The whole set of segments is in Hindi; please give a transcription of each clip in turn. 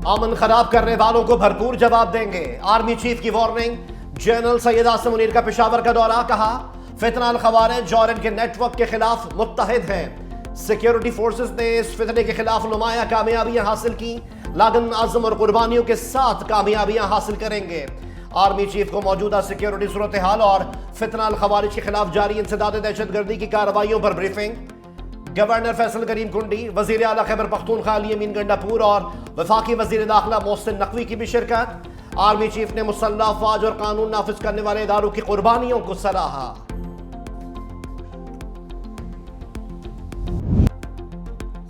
अमन खराब करने वालों को भरपूर जवाब देंगे, आर्मी चीफ की वार्निंग। जनरल सैयद आसिम मुनीर का पेशावर का दौरा, कहा फितना अल खवारिज और इनके नेटवर्क के खिलाफ मुत्तहिद हैं। सिक्योरिटी फोर्सेस ने इस फितने के खिलाफ नुमाया कामयाबियां हासिल की, लगन अज़्म और कुर्बानियों के साथ कामयाबियां हासिल करेंगे। आर्मी चीफ को मौजूदा सिक्योरिटी सूरत हाल और फितना अल खवारिज के खिलाफ जारी इंसदाद दहशतगर्दी की कार्रवाइयों पर ब्रीफिंग। गवर्नर फैसल करीम कुंडी, वजीर आला खैबर पख्तूनख्वा अली अमीन गंडापुर और वफाकी वजीर दाखिला मोहसिन नकवी की भी शिरकत। आर्मी चीफ ने मुसल्लह अफवाज और कानून नाफिज करने वाले इदारों की कुर्बानियों को सराहा।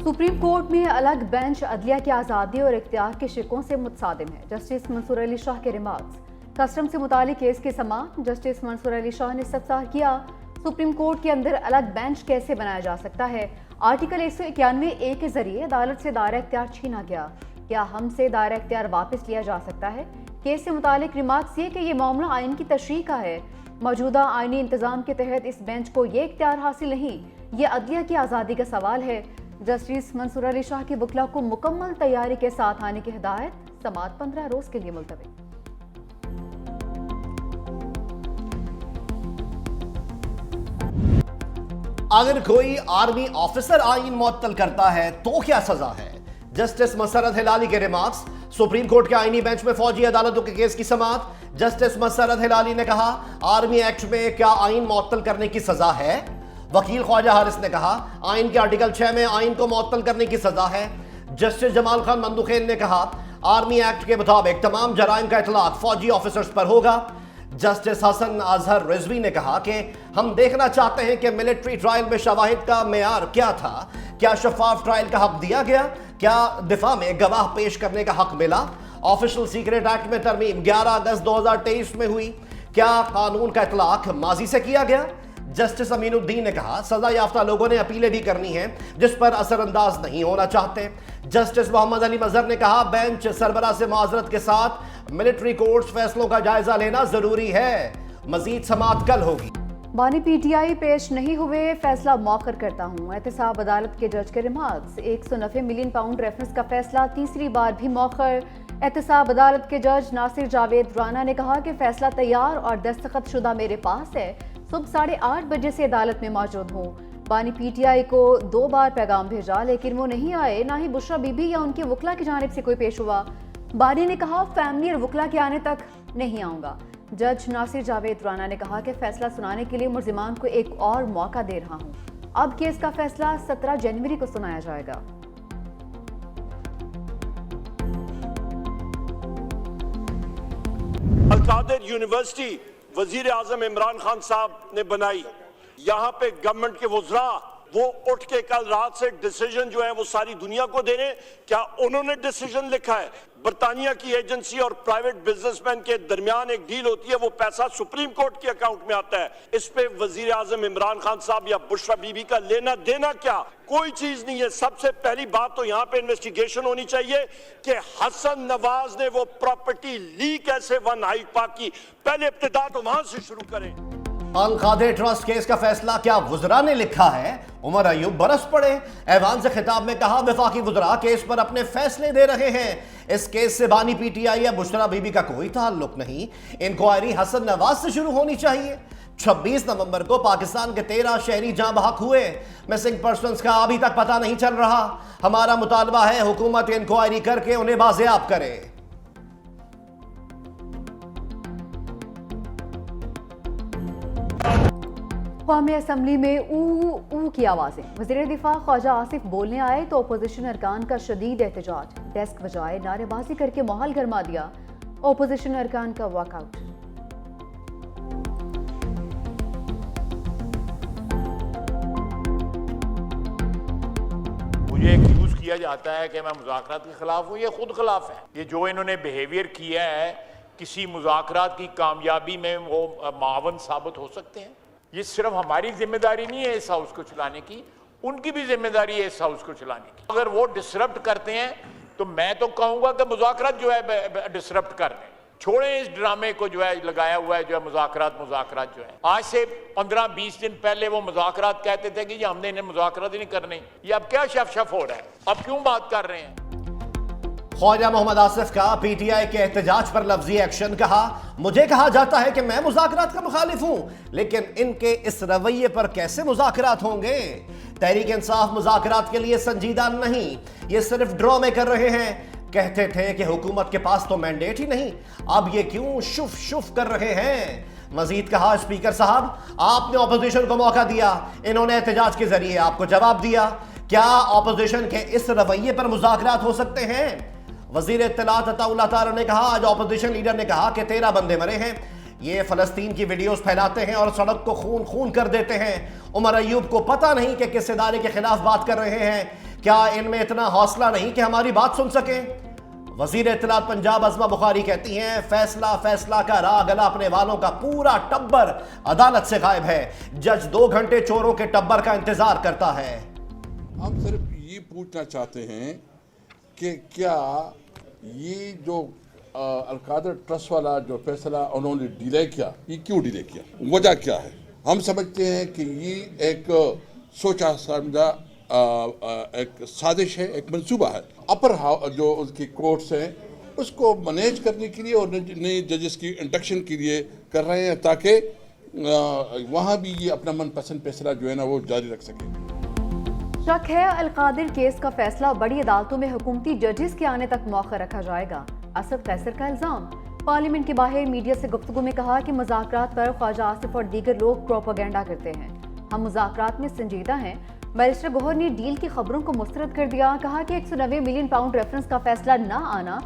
सुप्रीम कोर्ट में अलग बेंच अदलिया की आज़ादी और इख्तियार के शिकों से मुतसादिम है। जस्टिस मंसूर अली शाह के रिमार्क्स। कस्टम से मुतालिक केस के समाअत जस्टिस मंसूर अली शाह ने इस्तफ्सार किया, सुप्रीम कोर्ट के अंदर अलग बेंच कैसे बनाया जा सकता है। आर्टिकल 191A के जरिए अदालत से दायरा इख्तियार छीना गया, क्या हमसे दायरा इख्तियार वापस लिया जा सकता है। केस से मुतालिक रिमार्क्स ये कि यह मामला आइन की तशरीह का है। मौजूदा आइनी इंतजाम के तहत इस बेंच को ये इख्तियार हासिल नहीं, ये अदलिया की आज़ादी का सवाल है। जस्टिस मंसूर अली शाह की वकला को मुकम्मल तैयारी के साथ आने की हिदायत, समाअत 15 रोज के लिए मुलतवी। अगर कोई आर्मी ऑफिसर आइन मुअत्तल करता है तो क्या सजा है। जस्टिस मसरत हिलाली के रिमार्क्स। सुप्रीम कोर्ट के आईनी बेंच में फौजी अदालतों के केस की समाअत। जस्टिस मसरत हिलाली ने कहा, आर्मी एक्ट में क्या आइन मुअत्तल करने की सजा है। वकील ख्वाजा हारिस ने कहा, आइन के आर्टिकल 6 में आइन को मुअत्तल करने की सजा है। जस्टिस जमाल खान मंदुखेन ने कहा, आर्मी एक्ट के मुताबिक तमाम जराइम का इतलाक फौजी ऑफिसर्स पर होगा। जस्टिस हसन अजहर रिजवी ने कहा कि हम देखना चाहते हैं कि मिलिट्री ट्रायल में शवाहिद का मेयार क्या था, क्या शफाफ ट्रायल का हक दिया गया, क्या दिफा में गवाह पेश करने का हक मिला। ऑफिशियल सीक्रेट एक्ट में तरमीम 11 अगस्त 2023 में हुई, क्या कानून का इतलाक माजी से किया गया। जस्टिस अमीनुद्दीन ने कहा, सजा याफ्ता लोगों ने अपीलें भी करनी है जिस पर असरअंदाज नहीं होना चाहते। जस्टिस मोहम्मद अली मजहर ने कहा, बेंच सरबरा से माजरत के साथ मिलिट्री कोर्ट्स फैसलों का जायजा लेना जरूरी है। मजीद समाअत कल होगी। बानी पीटीआई पेश नहीं हुए, फैसला मौखर करता हूँ। एहतसाब अदालत के जज के रिमार्क्स। 190 मिलियन पाउंड रेफरेंस का फैसला तीसरी बार भी मौखर। एहतसाब अदालत के जज नासिर जावेद राना ने कहा कि फैसला तैयार और दस्तखत शुदा मेरे पास है, सुबह 8:30 बजे से अदालत में मौजूद हूँ। बानी पीटीआई को 2 बार पैगाम भेजा लेकिन वो नहीं आए, ना ही बुशरा बीबी या उनके वकला की जानिब से कोई पेश हुआ। बानी ने कहा, फैमिली और वकला के आने तक नहीं आऊँगा। जज नासिर जावेद राना ने कहा कि फैसला सुनाने के लिए मुल्जिमान को एक और मौका दे रहा हूँ। अब केस का फैसला 17 जनवरी को सुनाया जाएगा। अल-कादिर यूनिवर्सिटी वजीर आजम इमरान खान साहब ने बनाई। यहाँ पे गवर्नमेंट के वज़रा वो उठ के कल रात से डिसीजन जो है वो सारी दुनिया को दे रहे हैं। क्या उन्होंने डिसीजन लिखा है? बरतानिया की एजेंसी और प्राइवेट बिजनेसमैन के दरमियान एक डील होती है, वो पैसा सुप्रीम कोर्ट के अकाउंट में आता है। इस पे वजीर आजम इमरान खान साहब या बुशरा बीबी का लेना देना क्या? कोई चीज नहीं है। सबसे पहली बात तो यहाँ पे इन्वेस्टिगेशन होनी चाहिए कि हसन नवाज ने वो प्रॉपर्टी ली कैसे वन हाइट पार्क की। पहले इब्तिदा तो वहां से शुरू करें। अल कादिर ट्रस्ट केस का फैसला क्या वुज़रा ने लिखा है। उमर अयूब बरस पड़े। ऐवान से खिताब में कहा, वफाकी वुज़रा केस पर अपने फैसले दे रहे हैं। इस केस से बानी पीटीआई या बुशरा बीबी का कोई ताल्लुक नहीं। इंक्वायरी हसन नवाज से शुरू होनी चाहिए। 26 नवंबर को पाकिस्तान के 13 शहरी जहां बहक हुए। मिसिंग पर्सन्स का अभी तक पता नहीं चल रहा। हमारा मुतालबा है हुकूमत इंक्वायरी करके उन्हें बाजियाब करे। कौमी असम्बली में ऊ की आवाज़ें। वज़ीर दिफा ख्वाजा आसिफ बोलने आए तो अपोजिशन अरकान का शदीद एहतजाज। डेस्क बजाए नारेबाजी करके माहौल गरमा दिया। अपोजिशन अरकान का वॉकआउट। मुझे एक्यूज किया जाता है कि मैं मुज़ाकरात के खिलाफ हूँ। ये खुद खिलाफ है। ये जो इन्होंने बिहेवियर किया है, किसी मुज़ाकरात की कामयाबी में वो मावन साबित हो सकते हैं। ये सिर्फ हमारी जिम्मेदारी नहीं है इस हाउस को चलाने की, उनकी भी जिम्मेदारी है इस हाउस को चलाने की। अगर वो डिसरप्ट करते हैं तो मैं तो कहूँगा कि मुज़ाकरात जो है डिसरप्ट कर दें। छोड़ें इस ड्रामे को जो है लगाया हुआ है, जो है मुज़ाकरात जो है। आज से 15-20 दिन पहले वो मुज़ाकरात कहते थे कि हमने इन्हें मुज़ाकरात ही नहीं करने। ये अब क्या शफ हो रहा है? अब क्यों बात कर रहे हैं? ख्वाजा मोहम्मद आसिफ का पीटीआई के एहतजाज पर लफ्जी एक्शन। कहा, मुझे कहा जाता है कि मैं मुज़ाकरात का मुखालिफ हूं, लेकिन इनके इस रवैये पर कैसे मुज़ाकरात होंगे। तहरीक इंसाफ मुज़ाकरात के लिए संजीदा नहीं, ये सिर्फ ड्रामे कर रहे हैं। कहते थे कि हुकूमत के पास तो मैंडेट ही नहीं, अब ये क्यों शुफ शुफ कर रहे हैं। मजीद कहा, स्पीकर साहब, आपने ऑपोजिशन को मौका दिया, इन्होंने एहतजाज के जरिए आपको जवाब दिया। क्या ऑपोजिशन के इस रवैये पर मुज़ाकरात हो सकते हैं? वजीर इत्तलात अताउल्लाह तारा ने कहा, आज ऑपोजिशन लीडर ने कहा कि 13 बंदे मरे हैं, ये फलस्तीन की वीडियोस फैलाते हैं और सड़क को खून खून कर देते हैं। उमर अयूब को पता नहीं कि किस इदारे के खिलाफ बात कर रहे हैं। क्या इनमें इतना हौसला नहीं कि हमारी बात सुन सकें? वजीर इत्तलात पंजाब अज़मा बुखारी कहती हैं, फैसला फैसला का राग अलापने वालों का पूरा टब्बर अदालत से गायब है। जज 2 घंटे चोरों के टब्बर का इंतजार करता है। हम सिर्फ ये पूछना चाहते हैं कि क्या ये जो अलकादर ट्रस्ट वाला जो फैसला उन्होंने डिले किया, ये क्यों डिले किया, वजह क्या है? हम समझते हैं कि ये एक सोचा समझा एक साजिश है, एक मंसूबा है। अपर जो उसकी कोर्ट्स हैं उसको मैनेज करने के लिए और नए जजेस की इंडक्शन के लिए कर रहे हैं, ताकि वहाँ भी ये अपना मनपसंद फैसला जो है ना वो जारी रख सके। शक है अलकादिर केस का फैसला बड़ी अदालतों में हुकूमती जजेस के आने तक मौका रखा जाएगा। असद कैसर का इल्जाम। पार्लियामेंट के बाहर मीडिया से गुफ्तगू में कहा कि मुज़ाकरात पर ख्वाजा आसिफ और दीगर लोग प्रोपेगेंडा करते हैं, हम मुज़ाकरात में संजीदा हैं। बैरिस्टर गौहर ने डील की खबरों को मुस्तरद कर दिया। कहा कि 190 मिलियन पाउंड रेफरेंस का फैसला न आना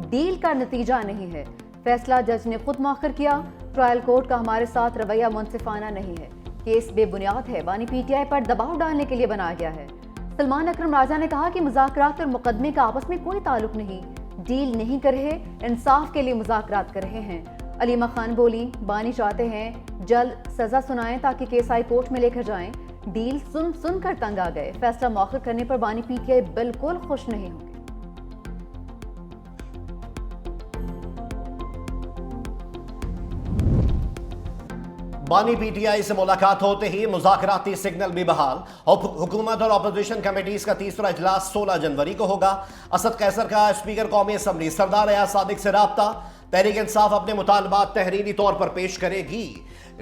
डील का नतीजा नहीं है, फैसला जज ने खुद मौखर किया। ट्रायल कोर्ट का हमारे साथ रवैया मुनसिफाना नहीं है, केस बेबुनियाद है, बानी पीटीआई पर दबाव डालने के लिए बनाया गया है। सलमान अकरम राजा ने कहा कि मुज़ाकरात और मुकदमे का आपस में कोई ताल्लुक नहीं, डील नहीं कर रहे, इंसाफ के लिए मुज़ाकरात कर रहे हैं। अलीमा खान बोली, बानी चाहते हैं जल्द सजा सुनाएं ताकि केस हाई कोर्ट में लेकर जाएं। डील सुन सुन कर तंग आ गए, फैसला मौखर करने पर बानी पीटीआई बिल्कुल खुश नहीं होंगे। बानी पीटीआई से मुलाकात होते ही मुज़ाकराती सिग्नल भी बहाल। हुकूमत और अपोजिशन कमेटीज का तीसरा इजलास 16 जनवरी को होगा। असद कैसर का स्पीकर कौमी असम्बली सरदार एयाज सादिक से राब्ता। तहरीक इंसाफ अपने मुतालबात तहरीरी तौर पर पेश करेगी।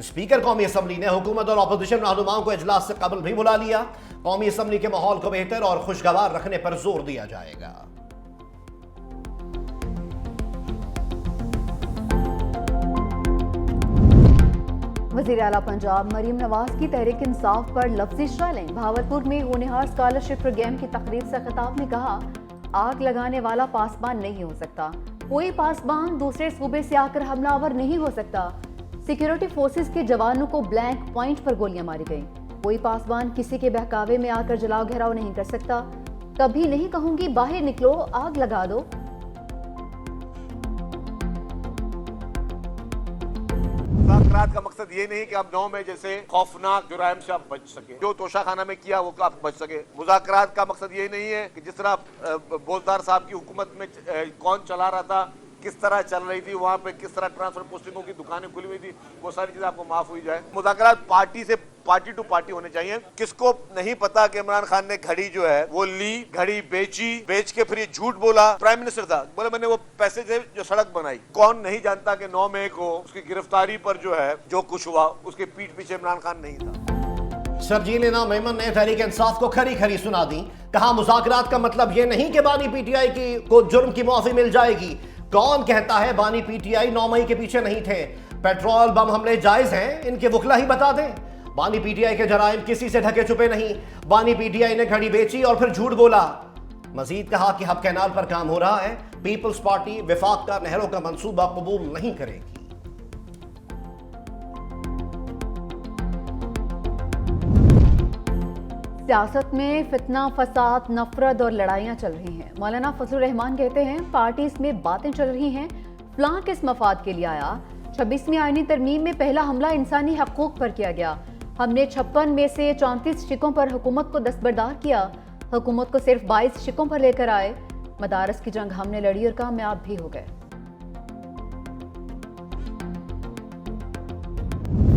स्पीकर कौमी असम्बली ने हुकूमत और अपोजिशन रहनुमाओं को इजलास से कबल भी बुला लिया। कौमी असम्बली के माहौल को बेहतर और खुशगवार रखने पर जोर दिया जाएगा। वज़ीर आला पंजाब मरीम नवाज की तहरीक इंसाफ पर लफ्ज़ी शैलिंग। भावलपुर में होनहार स्कॉलरशिप प्रोग्राम की तकरीर से खिताब में कहा, आग लगाने वाला पासबान नहीं हो सकता, कोई पासबान दूसरे सूबे से आकर हमलावर नहीं हो सकता। सिक्योरिटी फोर्सेस के जवानों को ब्लैंक पॉइंट पर गोलियां मारी गईं। कोई पासबान किसी के बहकावे में आकर जलाओ घेराव नहीं कर सकता। कभी नहीं कहूंगी बाहर निकलो आग लगा दो। मुज़ाकरात का मकसद ये नहीं कि आप 9 में जैसे खौफनाक जुराइम से आप बच सके, जो तोशाखाना में किया वो आप बच सके। मुज़ाकरात का मकसद ये नहीं है कि जिस तरह बोलदार साहब की हुकूमत में कौन चला रहा था, किस तरह चल रही थी, वहाँ पे किस तरह ट्रांसफर पोस्टिंगों की दुकानें खुली हुई थी, वो सारी चीजें आपको माफ हुई जाए। मुज़ाकरात पार्टी से पार्टी टू पार्टी होने चाहिए। किसको नहीं पता कि इमरान खान ने घड़ी जो है वो ली, घड़ी बेची, बेच के फिर ये झूठ बोला। प्राइम मिनिस्टर था, बोले मैंने वो पैसे से जो सड़क बनाई। कौन नहीं जानता कि 9 मई को उसकी गिरफ्तारी पर जो है जो कुछ हुआ उसके पीठ पीछे इमरान खान नहीं था। शर्जील इनाम मेमन ने तहरीक इंसाफ को खरी खरी सुना दी। कहा, मुज़ाकरात का मतलब यह नहीं कि बानी पीटीआई को जुर्म की मुआफी मिल जाएगी। कौन कहता है बानी पीटीआई 9 मई के पीछे नहीं थे? पेट्रोल बम हमले जायज हैं, इनके वकला ही बता दें। बानी पीटीआई के जराइम किसी से ढके छुपे नहीं। बानी पीटीआई ने घड़ी बेची और फिर झूठ बोला। मजीद कहा कि हब कैनाल पर काम हो रहा है, पीपल्स पार्टी विफाक का नहरों का मंसूबा कबूल नहीं करेगी। सियासत में फितना, फसाद, नफरत और लड़ाइयाँ चल रही हैं। मौलाना फजलुर रहमान कहते हैं, पार्टी इसमें बातें चल रही हैं, फलां किस मफाद के लिए आया। 26वीं आईनी तरमीम में पहला हमला इंसानी हकूक पर किया गया। हमने 56 में से 34 शिकों पर हुकूमत को दस्तबरदार किया। हुकूमत को सिर्फ 22 शिकों पर लेकर आए। मदारस की जंग हमने लड़ी और कामयाब भी हो गए।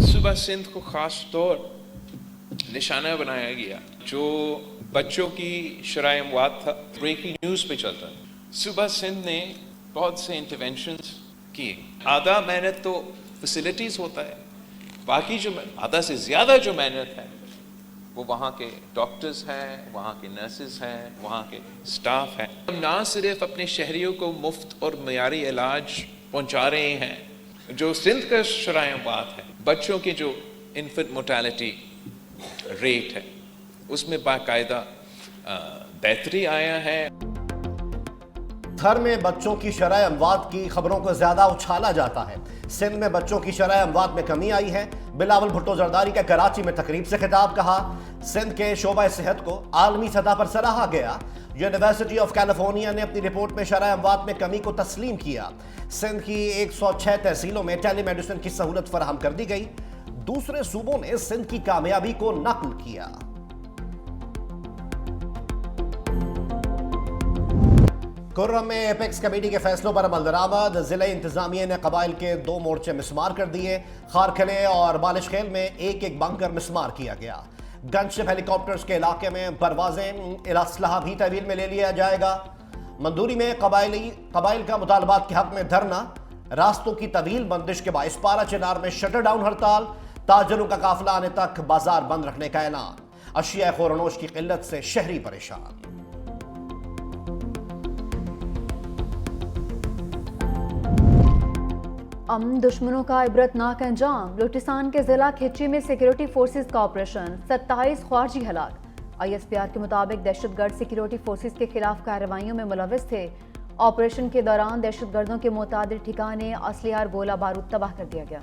सुबह सिंध को खास तौर निशाना बनाया गया, जो बच्चों की शराय अमवात था, ब्रेकिंग न्यूज पे चलता। सुबह सिंध ने बहुत से इंटरवेंशंस किए। आधा मेहनत तो फैसिलिटीज़ होता है, बाकी जो आधा से ज़्यादा जो मेहनत है वो वहाँ के डॉक्टर्स हैं, वहाँ के नर्सेज हैं, वहाँ के स्टाफ हैं। हम ना सिर्फ अपने शहरियों को मुफ्त और मयारी इलाज पहुँचा रहे हैं, जो सिंध का शराय बात है, बच्चों की जो इन्फेंट मोर्टेलिटी रेट है उसमें बाकायदा बेहतरी आया है। थर में बच्चों की शरह अमवात की खबरों को ज्यादा उछाला जाता है। सिंध में बच्चों की शरह अमवात में कमी आई है। बिलावल भुट्टो जरदारी का कराची में तकरीब से खिताब। कहा, सिंध के शोबा सेहत को आलमी सतह पर सराहा गया। यूनिवर्सिटी ऑफ कैलिफोर्निया ने अपनी रिपोर्ट में शरह अमवात में कमी को तस्लीम किया। सिंध की 106 तहसीलों में टेलीमेडिसिन की सहूलत फराहम कर दी गई। दूसरे सूबों ने सिंध की कामयाबी को नकल किया। कुर्रम में एपेक्स कमेटी के फैसलों पर अमल दरामद। जिला इंतजामिया ने कबाइल के 2 मोर्चे मिसमार कर दिए। खारखले और बालिशखेल में एक बंकर मिसमार किया गया। गनशिप हेलीकॉप्टर्स के इलाके में परवाजें इलास्लाह भी तहवील में ले लिया जाएगा। मंदूरी में कबाइल का मुतालबात के हक में धरना। रास्तों की तवील बंदिश के बाइस पारा चिनार में शटर डाउन हड़ताल। ताजरों का काफिला आने तक बाजार बंद रखने का ऐलान। अशिया खोरनोश की किल्लत से शहरी परेशान। दुश्मनों का इबरतनाक अंजाम। बलूचिस्तान के जिला खिची में सिक्योरिटी फोर्सेस का ऑपरेशन, 27 ख्वारजी हलाक। ISPR के मुताबिक दहशतगर्द सिक्योरिटी फोर्सेस के खिलाफ कार्रवाइयों में मुलविस थे। ऑपरेशन के दौरान दहशतगर्दों के मुतादिर ठिकाने, असलिया और गोला बारूद तबाह कर दिया गया।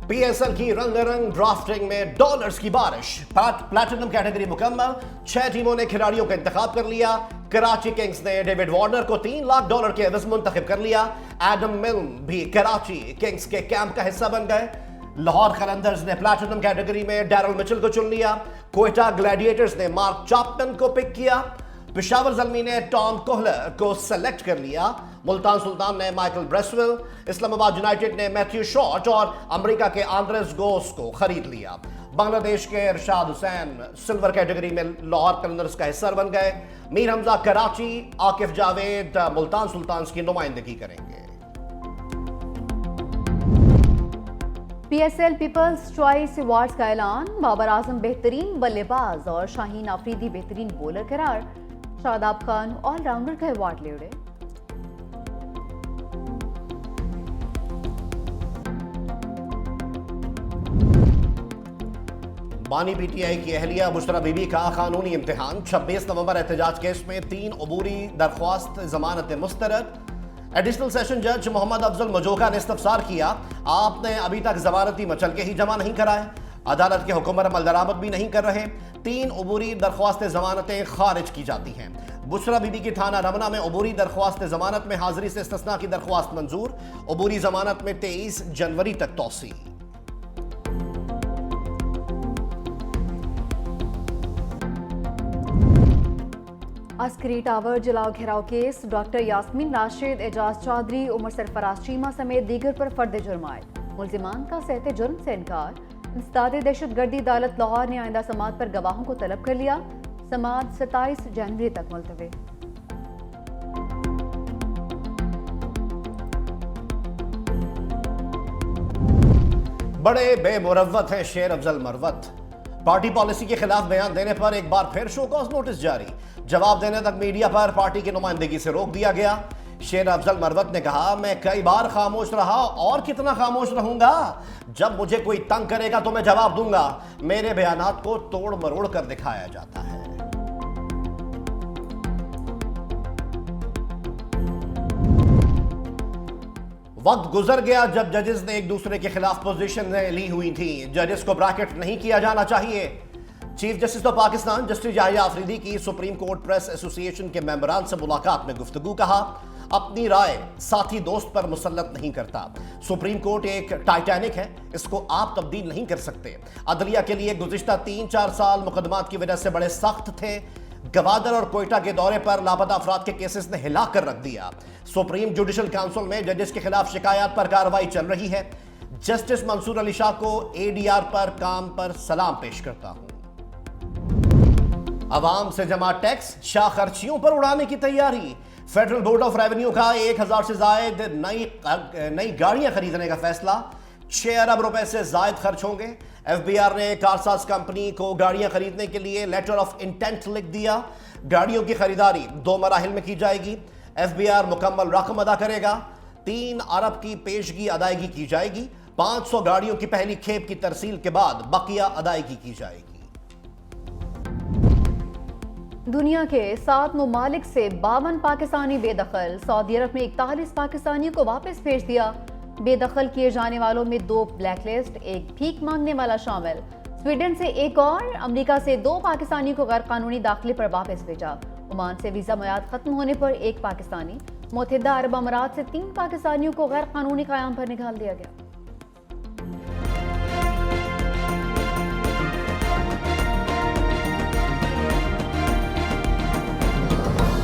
PSL की रंगारंग ड्राफ्टिंग में डॉलर्स की बारिश। प्लैटिनम कैटेगरी मुकम्मल। 6 टीमों ने खिलाड़ियों का इंतखाब कर लिया। कराची किंग्स ने डेविड वार्नर को $3 लाख के एवज मुंतखब कर लिया। एडम मिल्न भी कराची किंग्स के कैंप का हिस्सा बन गए। लाहौर कलंदर्स ने प्लैटिनम कैटेगरी में डैरल मिचेल को चुन लिया। क्वेटा ग्लैडिएटर्स ने मार्क चैपमैन को पिक किया। पेशावर ज़ल्मी ने टॉम कोहलर को सेलेक्ट कर लिया। मुल्तान सुल्तान ने माइकल ब्रेसवेल, इस्लामाबाद यूनाइटेड ने मैथ्यू शॉट और अमेरिका के आंद्रेस गोस को खरीद लिया। बांग्लादेश के इरशाद हुसैन सिल्वर कैटेगरी में लाहौर कलंदर्स का हिस्सा बन गए। मीर हमजा कराची, आकिफ जावेद मुल्तान सुल्तान की नुमाइंदगी करेंगे। PSL पीपल्स चॉइस अवार्ड्स का ऐलान। बाबर आजम बेहतरीन बल्लेबाज और शाहीन आफरीदी बेहतरीन बॉलर करार। शादाब खान ऑलराउंडर का अवार्ड ले उड़े। बानी PTI की अहलिया बुशरा बीबी का कानूनी इम्तिहान। 26 नवंबर एहतजाज केस में 3 अबूरी दरख्वास्त जमानत मुस्तरद। एडिशनल सेशन जज मोहम्मद अफजल मजोका ने इस्तफसार किया, आपने अभी तक जमानती मचल के ही जमा नहीं कराए। अदालत के हुक्म पर अमल दरामद भी नहीं कर रहे। 3 अबूरी दरख्वास्त जमानतें खारिज की जाती हैं। बुशरा बीबी की थाना रमना में अबूरी दरख्वास्त जमानत में हाजिरी से इस्तिस्ना की दरख्वास्त मंजूर। अबूरी जमानत में 23 जनवरी तक तौसी। अस्करी टावर जलाओ घेराव केस। डॉक्टर यास्मीन राशिद, एजाज चौधरी, उमर सरफराज चीमा समेत दीगर पर फर्द जुर्म आयद। मुल्जिमान का सहते जुर्म से इनकार। इंसदाद दहशतगर्दी अदालत लाहौर ने आइंदा समात पर गवाहों को तलब कर लिया। समात 27 जनवरी तक मुलतवी। बड़े बेमुरव्वत हैं शेर अफजल मरवत। पार्टी पॉलिसी के खिलाफ बयान देने पर एक बार फिर शो कॉज नोटिस जारी। जवाब देने तक मीडिया पर पार्टी की नुमाइंदगी से रोक दिया गया। शेर अफजल मरवत ने कहा, मैं कई बार खामोश रहा और कितना खामोश रहूंगा। जब मुझे कोई तंग करेगा तो मैं जवाब दूंगा। मेरे बयानात को तोड़ मरोड़ कर दिखाया जाता है। वक्त गुजर गया जब जजेस ने एक दूसरे के खिलाफ पोजीशन ली हुई थी। जजेस को ब्रैकेट नहीं किया जाना चाहिए। Chief justice of Pakistan justice Yahya Afridi की सुप्रीम कोर्ट प्रेस एसोसिएशन के मेंबरान से मुलाकात में गुफ्तगू। कहा, अपनी राय साथी दोस्त पर मुसल्लत नहीं करता। सुप्रीम कोर्ट एक टाइटैनिक है, इसको आप तब्दील नहीं कर सकते। अदलिया के लिए गुज़िश्ता 3-4 साल मुकदमात की वजह से बड़े सख्त थे। गवादर और कोयटा के दौरे पर लापता अफराद के केसेस ने हिला कर रख दिया। सुप्रीम जुडिशल काउंसिल में जजेस के खिलाफ शिकायत पर कार्रवाई चल रही है। जस्टिस मंसूर अली शाह को ADR पर काम पर सलाम पेश करता हूं। आवाम से जमा टैक्स शाह खर्चियों पर उड़ाने की तैयारी। फेडरल बोर्ड ऑफ रेवेन्यू का 1000 से जायद नई गाड़ियां खरीदने का फैसला। 6 अरब रुपए से जायद खर्च होंगे। एफबीआर ने कारसाज कंपनी को गाड़ियां खरीदने के लिए लेटर ऑफ इंटेंट लिख दिया। गाड़ियों की खरीदारी 2 मराहिल में की जाएगी। एफबीआर मुकम्मल रकम अदा करेगा। 3 अरब की पेशगी अदायगी की जाएगी। 500 गाड़ियों की पहली खेप की तरसील के बाद बकिया अदायगी की जाएगी। दुनिया के 7 ममालिक से 52 पाकिस्तानी बेदखल। सऊदी अरब में 41 पाकिस्तानियों को वापस भेज दिया। बेदखल किए जाने वालों में 2 ब्लैकलिस्ट, 1 भीख मांगने वाला शामिल। स्वीडन से 1 और अमेरिका से 2 पाकिस्तानियों को गैर कानूनी दाखिले पर वापस भेजा। ओमान से वीजा मियाद खत्म होने पर 1 पाकिस्तानी। मुत्तहिदा अरब अमारात से 3 पाकिस्तानियों को गैर कानूनी क़याम पर निकाल दिया गया।